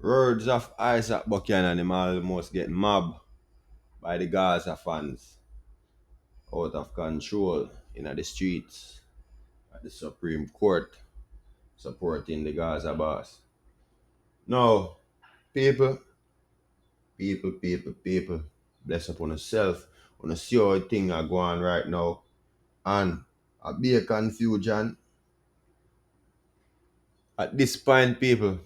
Words of Isaac Buchanan, him almost get mobbed by the Gaza fans out of control in the streets at the Supreme Court supporting the Gaza boss. Now, people, people, bless upon yourself. Wanna see how things are going right now. And a be a confusion at this point, people.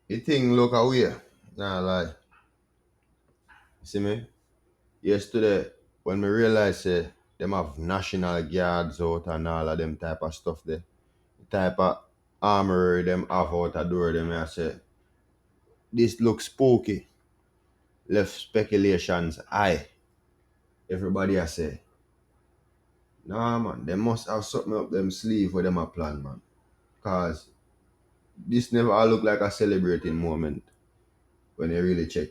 The thing look away. Nah lie. See me? Yesterday, when me realize them have national guards out and all of them type of stuff there, the type of armory them have out the door them, I say, this looks spooky. Left speculations high. Everybody I say, nah man, they must have something up them sleeve for them a plan, man. Cause this never all look like a celebrating moment when you really check.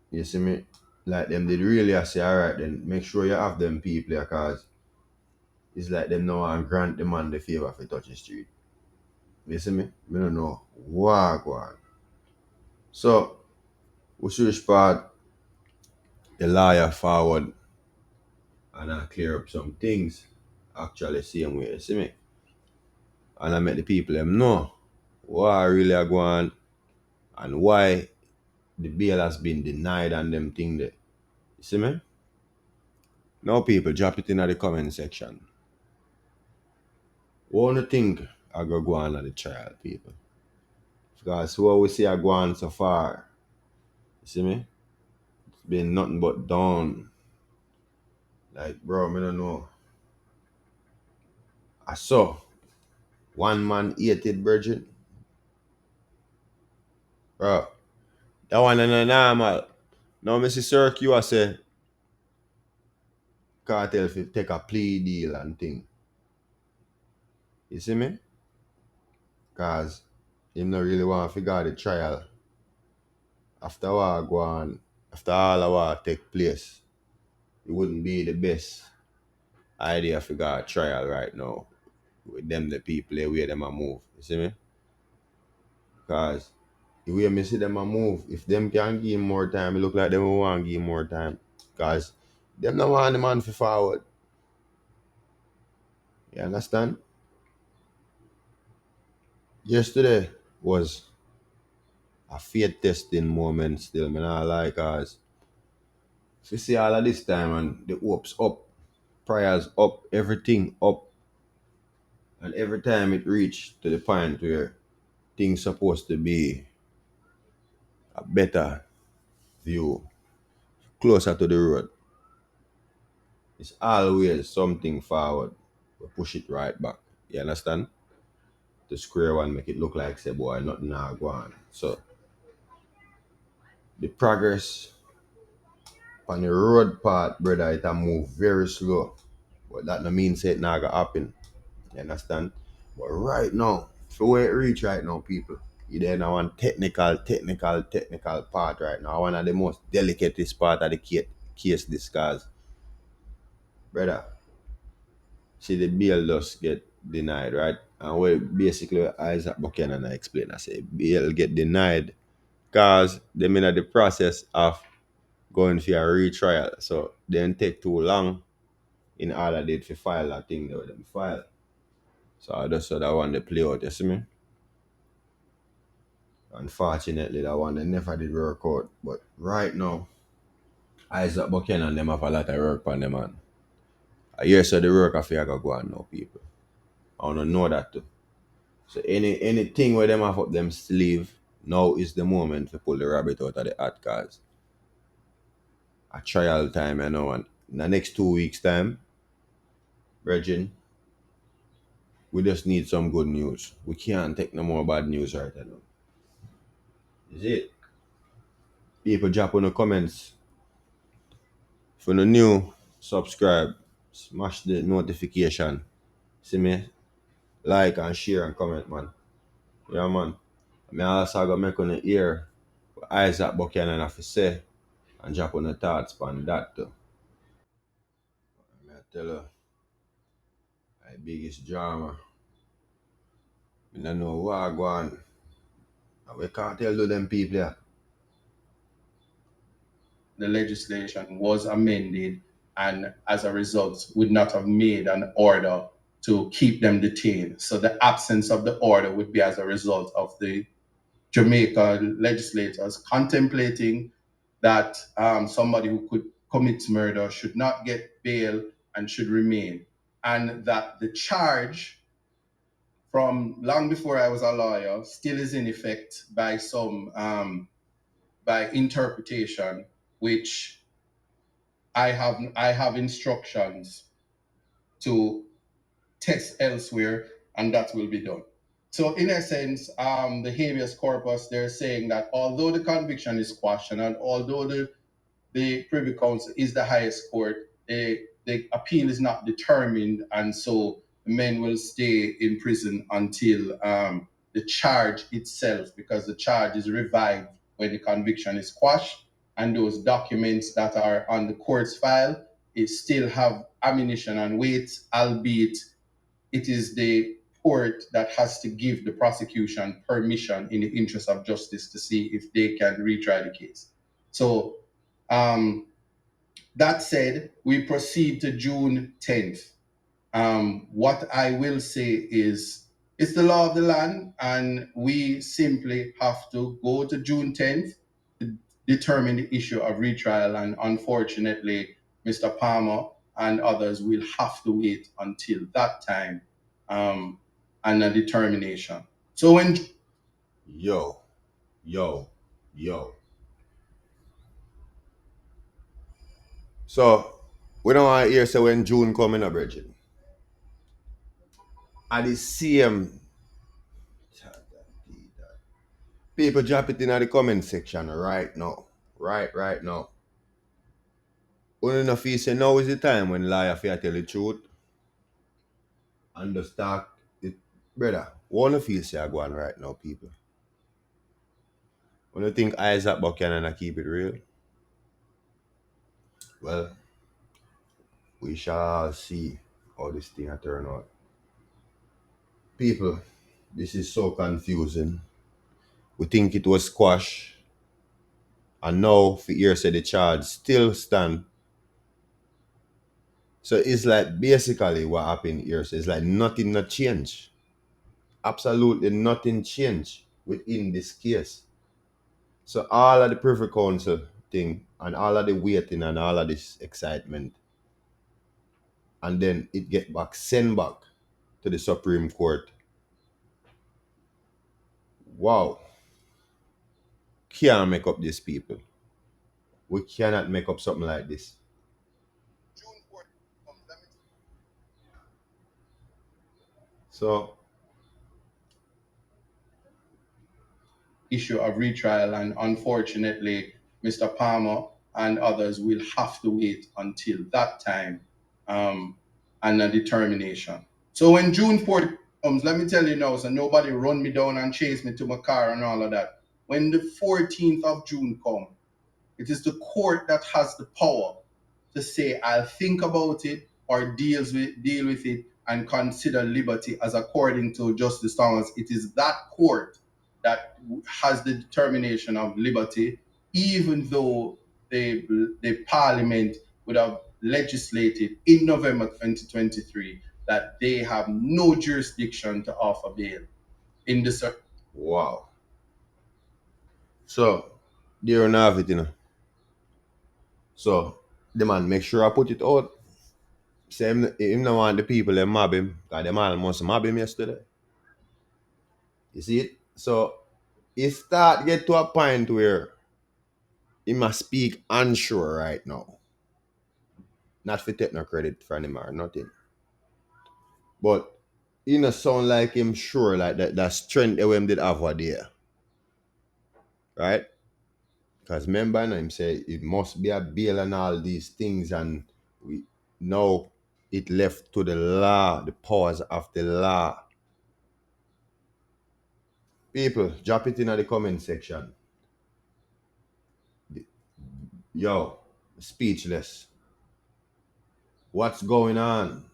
You see me? Like them did really I say, alright then, make sure you have them people here, cause it's like them now and grant the man the favor for touch the street. You see me? Me don't know. Wow, go. So, we should part the lawyer forward and I clear up some things actually same way, you see me? And I make the people them know what really are going and why the bail has been denied and them thing there. You see me? Now people drop it in the comment section. What do you think I go on at the trial, people? Because what we see I go on so far, you see me? It's been nothing but down. Like, bro, I don't know. I saw one man hated virgin. Bro, that one ain't normal. Now, Mr. Cirque, I say, cartel if take a plea deal and thing. You see me? Because him not really want to figure the trial. After what go on, after all of what take place, it wouldn't be the best idea figure a trial right now. With them the people the way them a move. You see me? Because the way me see them a move, if them can give him more time, it look like them want to give him more time. Because them not want the man for forward. You understand? Yesterday was a faith testing moment still. Me not like cause if you see all of this time and the hopes up, prayers up, everything up. And every time it reach to the point where things supposed to be a better view, closer to the road, it's always something forward. We push it right back. You understand? The square one make it look like say boy nothing now go on. So the progress on the road part, brother, it a move very slow. But that no mean say it not gonna happen. You understand? But right now, for where it reach right now, people, you there now one technical part right now. One of the most delicatest part of the case discussed. Brother, see the bail just get denied, right? And what basically Isaac Buchanan explain, I say bail get denied because they in the process of going for a retrial. So they didn't take too long in order did to file that thing that them file. So I just saw that one they play out, you see me? Unfortunately, that one they never did work out. But right now, Isaac Buchanan them have a lot of work on them, man. I hear so the work of go go on now, people. I wanna know that too. So anything where them have up them sleeve, now is the moment to pull the rabbit out of the hat cause a trial time, you know, and in the next 2 weeks time, Virgin, we just need some good news. We can't take no more bad news right now. Is it? People drop in the comments. If you're new, subscribe, smash the notification. See me? Like and share and comment, man. Yeah, man. I mean, also gonna make on the ear what Isaac Buchanan have to say and drop on the thoughts on that too. I tell you, my biggest drama. I don't know what go on We can't tell to them people, yeah. The legislation was amended and as a result would not have made an order to keep them detained. So the absence of the order would be as a result of the Jamaica legislators contemplating that somebody who could commit murder should not get bail and should remain. And that the charge from long before I was a lawyer still is in effect by some by interpretation, which I have instructions to test elsewhere, and that will be done. So in essence, the habeas corpus, they're saying that although the conviction is quashed and although the Privy Council is the highest court, the appeal is not determined, and so men will stay in prison until the charge itself, because the charge is revived when the conviction is quashed, and those documents that are on the court's file, it still have ammunition and weight, albeit it is the court that has to give the prosecution permission in the interest of justice to see if they can retry the case. So um, that said, we proceed to June 10th. What I will say is it's the law of the land, and we simply have to go to June 10th to determine the issue of retrial. And unfortunately, Mr. Palmer and others will have to wait until that time um, and a determination. So when Yo, yo, yo. So, we don't want to hear say when June coming up, Bridget. And the same people drop it in the comment section right now. Right now. Only enough you say now is the time when liar fear tell the truth and the start it. Brother, one of you say I go on right now, people. When you think Isaac Buchanan and keep it real, well, we shall see how this thing will turn out. People, this is so confusing. We think it was squash, and now for here say the charge still stand. So it's like basically what happened here. So it's like nothing not change. Absolutely nothing changed within this case. So all of the Privy Council thing and all of the waiting and all of this excitement, and then it get back sent back to the Supreme Court. Wow, can't make up these people. We cannot make up something like this. So issue of retrial, and unfortunately, Mr. Palmer and others will have to wait until that time and a determination. So when June 4th comes, let me tell you now, so nobody run me down and chase me to my car and all of that. When the 14th of June comes, it is the court that has the power to say, I'll think about it or deal with it and consider liberty as according to Justice Thomas. It is that court that has the determination of liberty, even though the parliament would have legislated in November 2023 that they have no jurisdiction to offer bail in the wow. So there you have it, So the man make sure I put it out. Say him no want the people to mob him. Because them almost mob him yesterday. You see it? So it start get to a point where he must speak unsure right now. Not for take no credit for him or nothing. But he no sound like him sure like that strength that him did have what there. Right? Because remember now him say it must be a bail and all these things, and we now it left to the law, the powers of the law. People, drop it in the comment section. Yo, speechless. What's going on?